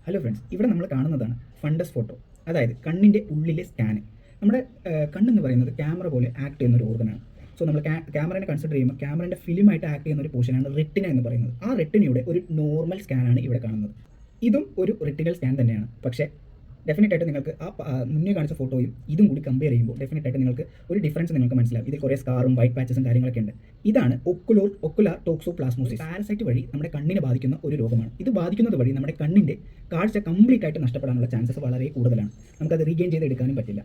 Hello friends, ഇവിടെ നമ്മൾ കാണുന്നതാണ് ഫണ്ടസ് ഫോട്ടോ. അതായത് കണ്ണിൻ്റെ ഉള്ളിലെ സ്കാന്. നമ്മുടെ കണ്ണെന്ന് പറയുന്നത് ക്യാമറ പോലെ ആക്ട് ചെയ്യുന്ന ഒരു ഓർഗനാണ്. സോ നമ്മൾ ക്യാമറയെ കൺസിഡർ ചെയ്യുമ്പോൾ ക്യാമറയുടെ ഫിലിമായിട്ട് ആക്ട് ചെയ്യുന്ന ഒരു പോർഷനാണ് റെറ്റിന എന്ന് പറയുന്നത്. ആ റെറ്റിനയുടെ ഒരു നോർമൽ സ്കാനാണ് ഇവിടെ കാണുന്നത്. ഇതും ഒരു റെറ്റിനൽ സ്കാൻ തന്നെയാണ്. പക്ഷേ ഡെഫിനറ്റ് ആയിട്ട് നിങ്ങൾക്ക് മുന്നേ കാണിച്ച ഫോട്ടോയും ഇതും കൂടി കമ്പയർ ചെയ്യുമ്പോൾ ഡെഫിനറ്റ് ആയിട്ട് നിങ്ങൾക്ക് ഒരു ഡിഫറൻസ് നിങ്ങൾക്ക് മനസ്സിലാവും. ഇതിൽ കുറേ സ്കാറും വൈറ്റ് പാച്ചസും കാര്യങ്ങളൊക്കെ ഉണ്ട്. ഇതാണ് ഒക്കുലാർ ടോക്സോപ്ലാസ്മോസിസ്. പാരസൈറ്റ് വഴി നമ്മുടെ കണ്ണിനെ ബാധിക്കുന്ന ഒരു രോഗമാണ്. ഇത് ബാധിക്കുന്നത് വഴി നമ്മുടെ കണ്ണിൻ്റെ കാഴ്ച കംപ്ലീറ്റ് ആയിട്ട് നഷ്ടപ്പെടാനുള്ള ചാൻസസ് വളരെ കൂടുതലാണ്. നമുക്കത് റീഗെയിൻ ചെയ്തെടുക്കാനും പറ്റില്ല.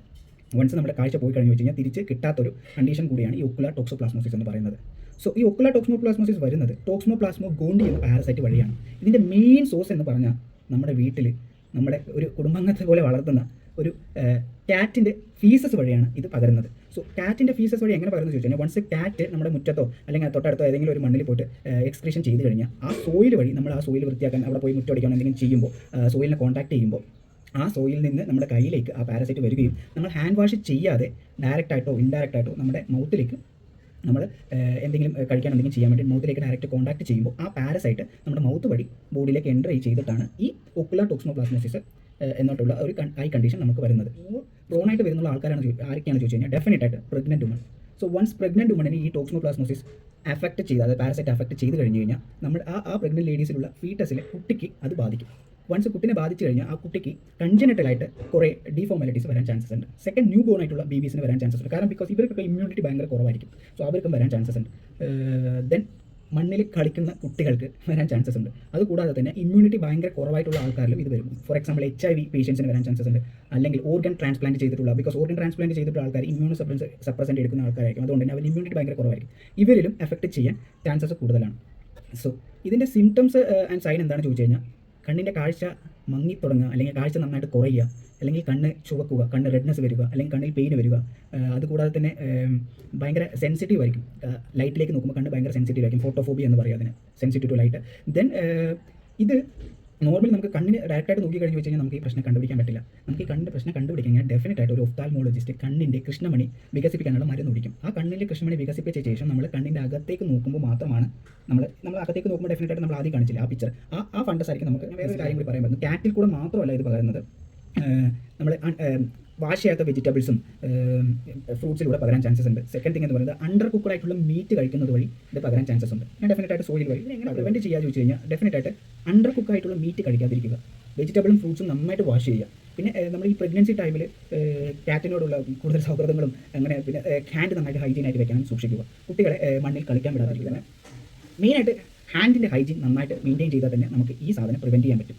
വൺസ് നമ്മുടെ കാഴ്ച പോയി കഴിഞ്ഞു വെച്ച് കഴിഞ്ഞാൽ തിരിച്ച് കിട്ടാത്തൊരു കണ്ടീഷൻ കൂടിയാണ് ഈ ഒക്കുലാർ ടോക്സോപ്ലാസ്മോസിസ് എന്ന് പറയുന്നത്. സോ ഈ ഒക്കുലാർ ടോക്സോപ്ലാസ്മോസിസ് വരുന്നത് ടോക്സ്മോപ്ലാസ്മോ ഗോണ്ടി എന്ന പാരസൈറ്റ് വഴിയാണ്. ഇതിൻ്റെ മെയിൻ സോഴ്സ് എന്ന് പറഞ്ഞാൽ നമ്മുടെ വീട്ടിൽ നമ്മുടെ ഒരു കുടുംബാംഗത്തെ പോലെ വളർത്തുന്ന ഒരു ക്യാറ്റിൻ്റെ ഫീസസ് വഴിയാണ് ഇത് പകരുന്നത്. സോ ക്യാറ്റിൻ്റെ ഫീസസ് വഴി എങ്ങനെ പകരുന്നത് ചോദിച്ചു കഴിഞ്ഞാൽ വൺസ് ക്യാറ്റ് നമ്മുടെ മുറ്റത്തോ അല്ലെങ്കിൽ തൊട്ടടുത്തോ ഏതെങ്കിലും ഒരു മണ്ണിൽ പോയിട്ട് എക്സ്ക്രീഷൻ ചെയ്ത് കഴിഞ്ഞാൽ ആ സോയിൽ വഴി നമ്മൾ ആ സോയിൽ വൃത്തിയാക്കാൻ അവിടെ പോയി മുറ്റടിക്കാൻ എന്തെങ്കിലും ചെയ്യുമ്പോൾ സോയിലിനെ കോൺടാക്ട് ചെയ്യുമ്പോൾ ആ സോയിൽ നിന്ന് നമ്മുടെ കയ്യിലേക്ക് ആ പാരസൈറ്റ് വരികയും നമ്മൾ ഹാൻഡ് വാഷ് ചെയ്യാതെ ഡയറക്റ്റായിട്ടോ ഇൻഡയറക്റ്റായിട്ടോ നമ്മുടെ മൗത്തിലേക്ക് നമ്മൾ എന്തെങ്കിലും കഴിക്കാൻ എന്തെങ്കിലും ചെയ്യാൻ വേണ്ടി മൗത്തിലേക്ക് ഡയറക്റ്റ് കോൺടാക്ട് ചെയ്യുമ്പോൾ ആ പാരസൈറ്റ് നമ്മുടെ മൗത്ത് വഴി ബോഡിയിലേക്ക് എൻ്റർ ചെയ്തിട്ടാണ് ഈ ഒക്കുലാർ ടോക്സ്മോപ്ലാസ്മോസിസ് എന്നിട്ടുള്ള ഒരു ഐ കണ്ടീഷൻ നമുക്ക് വരുന്നത്. പ്രോണായിട്ട് വരുന്ന ആൾക്കാരാണ് ആരൊക്കെയാണ് ചോദിച്ചു കഴിഞ്ഞാൽ ഡെഫിനറ്റ് ആയിട്ട് pregnant woman. So once pregnant വുമണിന് ഈ ടോക്സ്മോപ്ലാസ്മോസിസ് അഫക്റ്റ് ചെയ്ത് അതായത് പാരസൈറ്റ് അഫക്റ്റ് ചെയ്ത് കഴിഞ്ഞ് കഴിഞ്ഞാൽ നമ്മൾ ആ പ്രഗ്നൻറ്റ് ലേഡീസിലുള്ള ഫീറ്റസിലെ കുട്ടിക്ക് അത് ബാധിക്കും. വൺസ് കുട്ടിനെ ബാധിച്ചു കഴിഞ്ഞാൽ ആ കുട്ടിക്ക് കൺജനറ്റലായിട്ട് കുറേ ഡിഫോർമാലിറ്റീസ് വരാൻ ചാൻസസ് ഉണ്ട്. സെക്കൻഡ് ന്യൂ ബോൺ ആയിട്ടുള്ള ബേബീസിന് വരാൻ ചാൻസസ് ഉണ്ട്. കാരണം ബിക്കോസ് ഇവർക്കൊക്കെ ഇമ്മ്യൂണിറ്റി ഭയങ്കര കുറവായിരിക്കും. സോ അവർക്കും വരാൻ ചാൻസസ് ഉണ്ട്. ദെൻ മണ്ണിൽ കളിക്കുന്ന കുട്ടികൾക്ക് വരാൻ ചാൻസസ് ഉണ്ട്. അതുകൂടാതെ തന്നെ ഇമ്മ്യൂണിറ്റി ഭയങ്കര കുറവായിട്ടുള്ള ആൾക്കാരിലും ഇത് വരും. ഫോർ എക്സാമ്പിൾ HIV പേഷ്യൻസിന് വരാൻ ചാൻസസ് ഉണ്ട്. അല്ലെങ്കിൽ ഓർഗൻ ട്രാൻസ്പ്ലാന്റ് ചെയ്തിട്ടുള്ള ബിക്കോസ് ഓർഗൻ ട്രാൻസ്പ്ലാന്റ് ചെയ്തിട്ടുള്ള ആൾക്കാർ ഇമ്മ്യൂണോ സപ്രസൻറ്റ് എടുക്കുന്ന ആൾക്കാരായിരിക്കും. അതുകൊണ്ട് തന്നെ അവർ ഇമ്മ്യൂണിറ്റി ഭയങ്കര കുറവായിരിക്കും. ഇവരിലും എഫക്റ്റ് ചെയ്യാൻ ചാൻസസ് കൂടുതലാണ്. സോ ഇതിൻ്റെ സിംറ്റംസ് ആൻഡ് സൈൻ എന്താണെന്ന് ചോദിച്ചു കഴിഞ്ഞാൽ കണ്ണിൻ്റെ കാഴ്ച മങ്ങിത്തുടങ്ങുക, അല്ലെങ്കിൽ കാഴ്ച നന്നായിട്ട് കുറയുക, അല്ലെങ്കിൽ കണ്ണ് ചുവക്കുക, കണ്ണ് റെഡ്നെസ് വരിക, അല്ലെങ്കിൽ കണ്ണിൽ പെയിൻ വരിക. അതുകൂടാതെ തന്നെ ഭയങ്കര സെൻസിറ്റീവ് ആയിരിക്കും. ലൈറ്റിലേക്ക് നോക്കുമ്പോൾ കണ്ണ് ഭയങ്കര സെൻസിറ്റീവ് ആയിരിക്കും. ഫോട്ടോഫോബിയ എന്ന് പറയും അതിന്, സെൻസിറ്റീവ് ടു ലൈറ്റ്. ദെൻ ഇത് നോർമലി നമുക്ക് കണ്ണിന് ഡയറക്റ്റായിട്ട് നോക്കി കഴിഞ്ഞ് വെച്ച് കഴിഞ്ഞാൽ നമുക്ക് ഈ പ്രശ്നം കണ്ടുപിടിക്കാൻ പറ്റില്ല. നമുക്ക് ഈ കണ്ണിൻ്റെ പ്രശ്നം കണ്ടുപിടിക്കാൻ കഴിഞ്ഞാൽ ഡെഫിനറ്റ് ആയിട്ട് ഒരു ഒഫ്താൽമോളജിസ്റ്റ് കണ്ണിൻ്റെ കൃഷ്ണമണി വികസിപ്പിക്കാനുള്ള മരുന്ന് കുടിക്കും. ആ കണ്ണിൻ്റെ കൃഷ്ണമണി വികസിപ്പിച്ച ശേഷം നമ്മൾ കണ്ണിൻ്റെ അകത്തേക്ക് നോക്കുമ്പോൾ മാത്രമാണ് നമ്മൾ അകത്തേക്ക് നോക്കുമ്പോൾ ഡെഫിനറ്റ് ആയിട്ട് നമ്മൾ ആദ്യം കാണിച്ചില്ല ആ പിക്ചർ, ആ ഫണ്ടസ് ആയിരിക്കും. നമുക്ക് വേറൊരു കാര്യം കൂടി പറയാൻ പറ്റും. ക്യാറ്റിൽ കൂടെ മാത്രമല്ല ഇത് പകരുന്നത്, നമ്മൾ വാഷ് ചെയ്യാത്ത വെജിറ്റബിൾസും ഫ്രൂട്ട്സിലൂടെ പകരാൻ ചാൻസസ് ഉണ്ട്. സെക്കൻഡ് തിങ് എന്ന് പറയുന്നത് അണ്ടർ കുക്കഡ് ആയിട്ടുള്ള മീറ്റ് കഴിക്കുന്നത് വഴി ഇത് പകരാൻ ചാൻസസ് ഉണ്ട്. ഞാൻ ഡെഫിനറ്റ് ആയിട്ട് സോയിൽ വഴി എങ്ങനെ പ്രിവെൻറ്റ് ചെയ്യാൻ ചോദിച്ചു കഴിഞ്ഞാൽ ഡെഫിനറ്റ് ആയിട്ട് അണ്ടർ കുക്ക് ആയിട്ടുള്ള മീറ്റ് കഴിക്കാതിരിക്കുക, വെജിറ്റബിളും ഫ്രൂട്ട്സും നന്നായിട്ട് വാഷ് ചെയ്യുക. പിന്നെ നമ്മൾ ഈ പ്രഗ്നൻസി ടൈമിൽ ക്യാറ്റിനോടുള്ള കൂടുതൽ സൗഹൃദങ്ങളും അങ്ങനെ പിന്നെ ഹാൻഡ് നന്നായിട്ട് ഹൈജീനായിട്ട് വെക്കാനും സൂക്ഷിക്കുക. കുട്ടികളെ മണ്ണിൽ കളിക്കാൻ വിടാതിരിക്കുക. മെയിനായിട്ട് ഹാൻഡിൻ്റെ ഹൈജീൻ നന്നായിട്ട് മെയിൻറ്റെയിൻ ചെയ്താൽ തന്നെ നമുക്ക് ഈ സാധനം പ്രിവെൻറ്റ് ചെയ്യാൻ പറ്റും.